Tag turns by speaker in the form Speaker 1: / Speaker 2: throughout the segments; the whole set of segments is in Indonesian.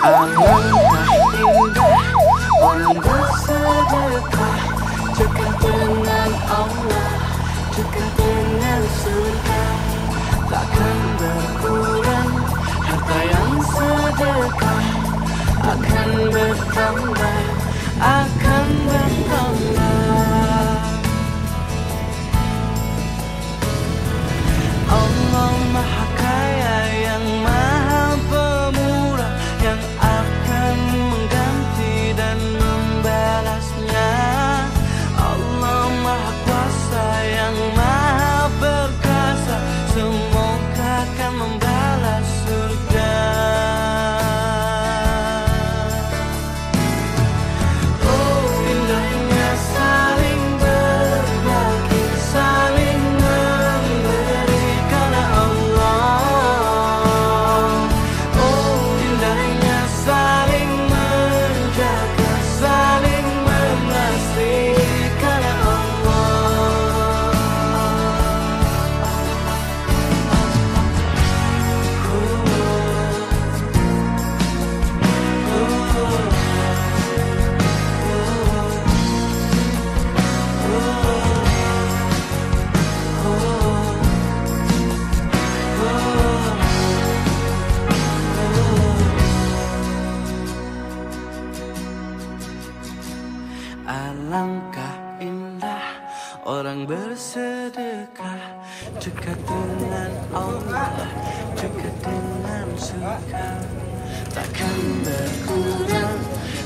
Speaker 1: Alangkah indah orang bersedekah, dekat dengan Allah, dekat dengan surga. Takkan berkurang harta yang sedekah, akan bertambah, akan bertambah. Allah Maha Kaya yang Maha Pemurah, yang akan mengganti dan membalasnya. Allah Maha Kuasa yang Maha Perkasa, semoga akan membalas surga. Oh indahnya saling berbagi, saling memberi karena Allah. Oh indahnya saling menjaga, saling mengasihi karena Allah. Alangkah indah orang bersedekah, dekat dengan Allah, dekat dengan surga. Takkan berkurang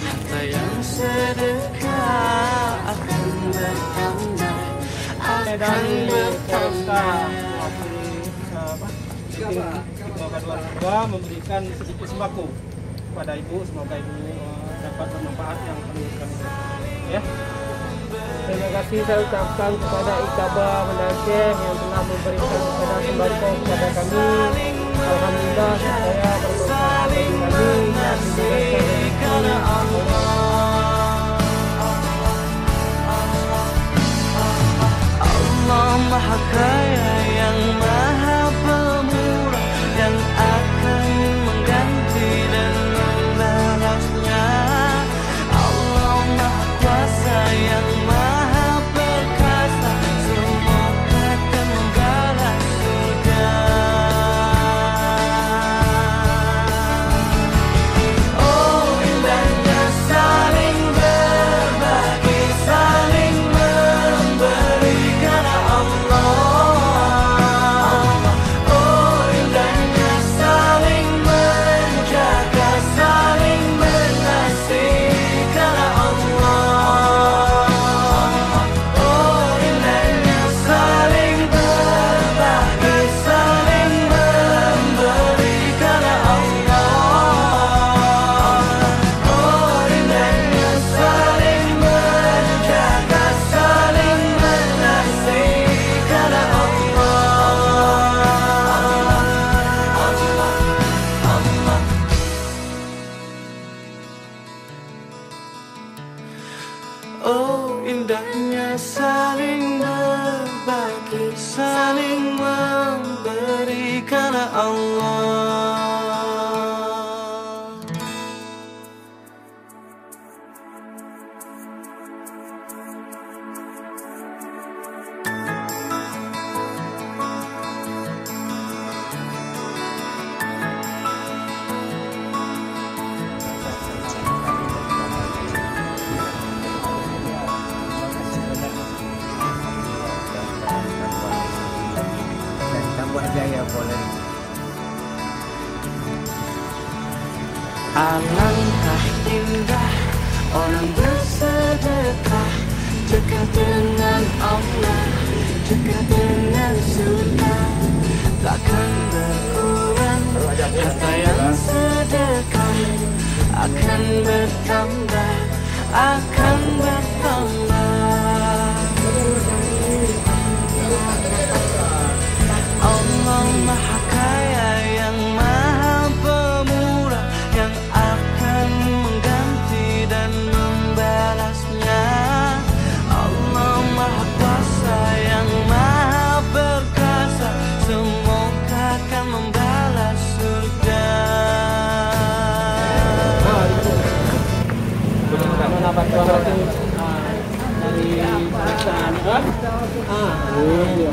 Speaker 1: harta yang sedekah, akan bertambah, akan bertambah.
Speaker 2: Kita memberikan sedikit sembako kepada ibu, semoga ibu dapat bermanfaat yang kami berikan. Ya.
Speaker 3: Terima kasih saya ucapkan kepada Ikaba Mendakem yang telah memberikan kepada sembako kepada kami. Alhamdulillah saya berdoa bagi kami yang diberikan
Speaker 1: karena Allah Maha Kaya yang Maha Pemurah, yang akan mengganti dan membalasnya. Allah Maha Kuasa yang Maha Perkasa, semoga akan membalas surga. Oh indahnya saling berbagi, saling memberi karena Allah. Oh indahnya saling menjaga, saling mengasihi karena Allah. Oh indahnya saling berbagi, saling memberi karena Allah. Oh indahnya saling menjaga, saling mengasihi karena Allah. Oh indahnya saling berbagi, saling memberi karena Allah.
Speaker 3: tambah jaya boleh.
Speaker 1: Alangkah indah orang bersedekah, dekat dengan Allah, dekat dengan surga. Takkan berkurang harta yang sedekah, akan bertambah, akan bertambah. Allah Maha Kaya yang Maha Pemurah, yang akan mengganti dan membalasnya. Allah Maha Kuasa yang Maha Perkasa, semoga akan membalas surga.
Speaker 3: satu dari pemeriksaan kan? Iya.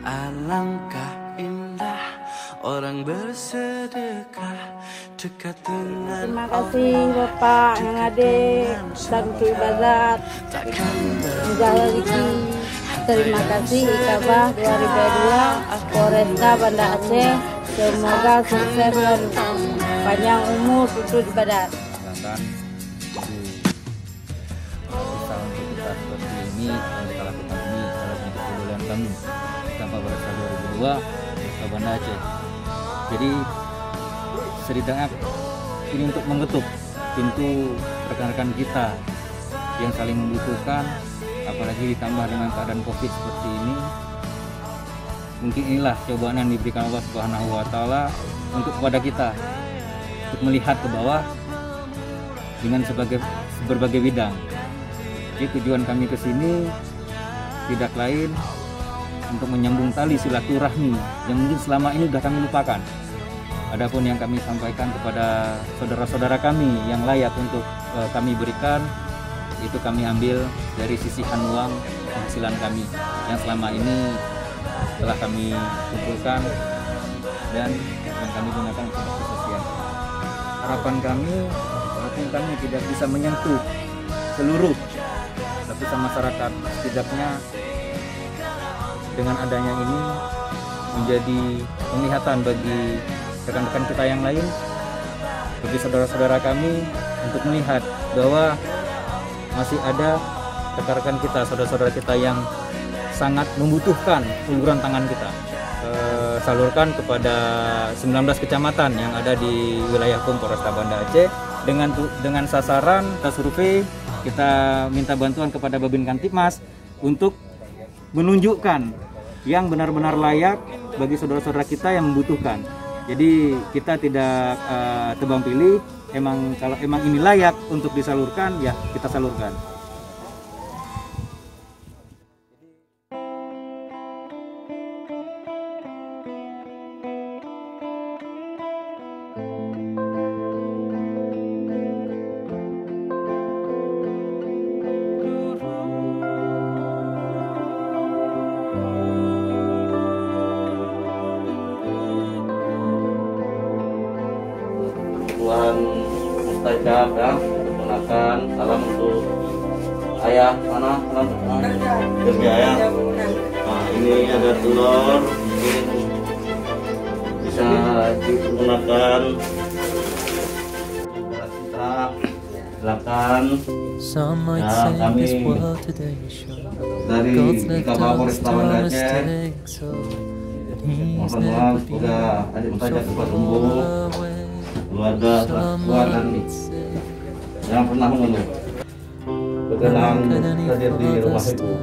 Speaker 1: Alangkah indah orang bersedekah dekat dengan.
Speaker 4: Terima kasih Bapak yang adik Sangku Ibadat Menjaga Riki. Terima kasih Ikabah 2022 Polresta Banda Aceh. Semoga sukses dan panjang umur untuk ibadat.
Speaker 5: Silakan bisa untuk kita seperti ini yang kita lakukan ini adalah bentuk kebudayaan kami tanpa Polresta 2002 Polresta Banda Aceh. Jadi setidaknya ini untuk mengetuk pintu rekan-rekan kita yang saling membutuhkan, apalagi ditambah dengan keadaan COVID seperti ini. Mungkin inilah cobaan yang diberikan Allah Subhanahu wa Ta'ala untuk kepada kita, untuk melihat ke bawah dengan berbagai bidang. Jadi tujuan kami ke sini tidak lain untuk menyambung tali silaturahmi yang mungkin selama ini sudah kami lupakan. Adapun yang kami sampaikan kepada saudara-saudara kami yang layak untuk kami berikan, itu kami ambil dari sisihan uang penghasilan kami yang selama ini telah kami kumpulkan dan yang kami gunakan untuk bakti sosial. Harapan kami, walaupun kami tidak bisa menyentuh seluruh lapisan masyarakat, setidaknya dengan adanya ini menjadi penglihatan bagi rekan-rekan kita yang lain, bagi saudara-saudara kami untuk melihat bahwa masih ada rekan-rekan kita, saudara-saudara kita yang sangat membutuhkan uluran tangan kita. Salurkan kepada 19 kecamatan yang ada di wilayah Polresta Banda Aceh dengan sasaran kita survei, kita minta bantuan kepada Babin Kantipmas untuk menunjukkan yang benar-benar layak bagi saudara-saudara kita yang membutuhkan. Jadi kita tidak tebang pilih, kalau emang ini layak untuk disalurkan, ya kita salurkan.
Speaker 6: Tuhan mustajab ya, gunakan salam untuk ayah mana salam kerja ya. Nah ini ada telur, mungkin bisa digunakan. Kita silakan. Ya kami dari Ikabah Polresta Banda Aceh mohon doa semoga adik mustajab cepat sembuh, keluarga kuat dan jangan pernah mengeluh. Berkenan hadir di rumah ibu.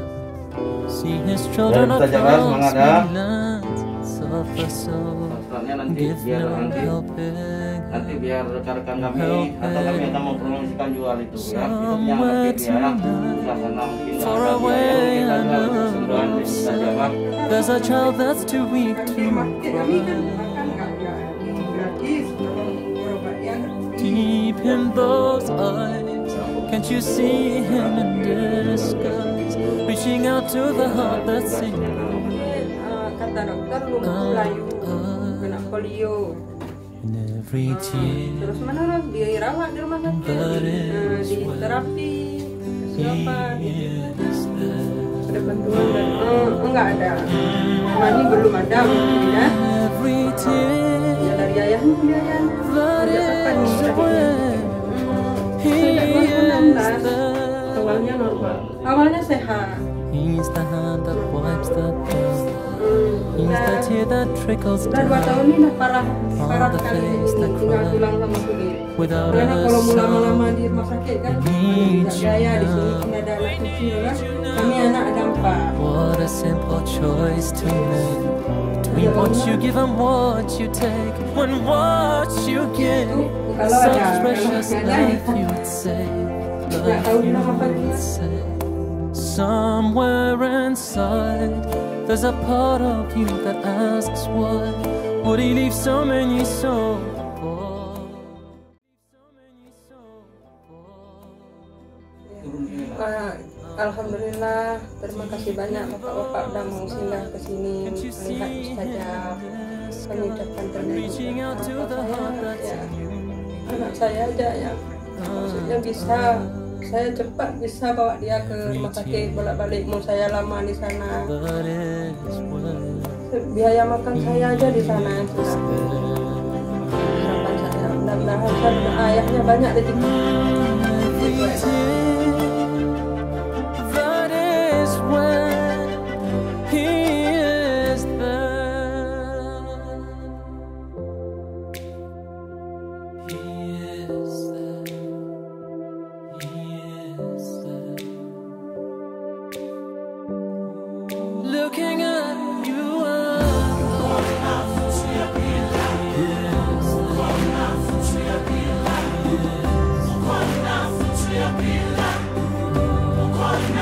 Speaker 6: Dan kita jaga semangat ya. Maksudnya nanti biar rekan-rekan kami atau kami akan mempromosikan jual itu ya. Hidupnya lebih ya. Karena mungkin ada kesembuhan di kita jaga.
Speaker 7: There's a child that's too weak to cry. Deep in those eyes, can't you see him in disguise, reaching out to the heart that's sinking.
Speaker 4: Kata dokter lumpuh layu, kena polio.
Speaker 7: In every tear,
Speaker 4: Terus menerus dirawat di rumah sakit, di terapi, kesuapan. Ada bantuan dan enggak ada. Mani belum ada mungkin ya.
Speaker 7: every tear
Speaker 4: Ya dari ayahnya biaya.
Speaker 7: that is where he is there.
Speaker 4: Awalnya normal, awalnya sehat.
Speaker 7: He's the hand that wipes the tears. He's the tear that trickles
Speaker 4: Udah 2 tahun
Speaker 7: down
Speaker 4: ini parah sekali tinggal tulang sama kulit.
Speaker 7: without
Speaker 4: Karena
Speaker 7: a
Speaker 4: kalau mau lama-lama
Speaker 7: sound.
Speaker 4: di rumah sakit kan nggak biaya, di sini kan ada anak kecil kan. Kami anak ada 4.
Speaker 7: What a simple choice to make between what you give and what you take. When what you give is such precious life, you'd say, love you would say. Somewhere inside, there's a part of you that asks why would he leave so many so poor?
Speaker 4: Alhamdulillah, terima kasih banyak bapak-bapak udah mau singgah ke sini melihat Ustazah. Kami ucapkan terima kasih. Anak saya aja ya, maksudnya bisa saya cepat bisa bawa dia ke rumah sakit bolak-balik. Mau saya lama di sana, biaya makan saya aja di sana yang sudah. Harapan saya mudah-mudahan ayahnya banyak rezeki.
Speaker 7: Looking at you,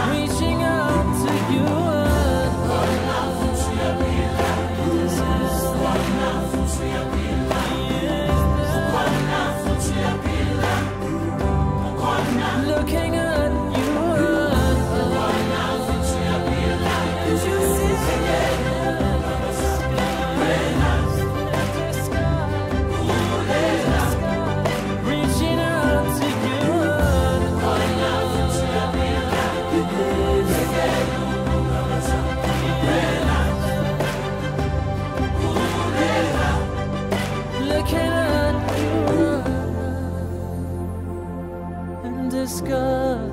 Speaker 7: reaching out to you, looking at you. Reaching out to you, looking at you in disgust.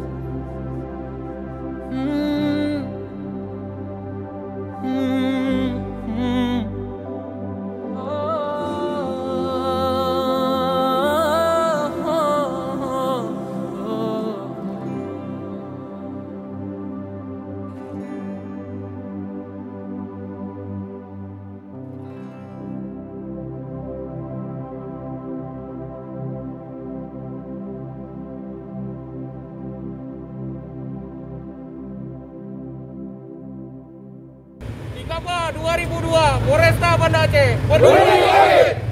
Speaker 3: Ikaba 2002 Polresta Banda Aceh. Peduli.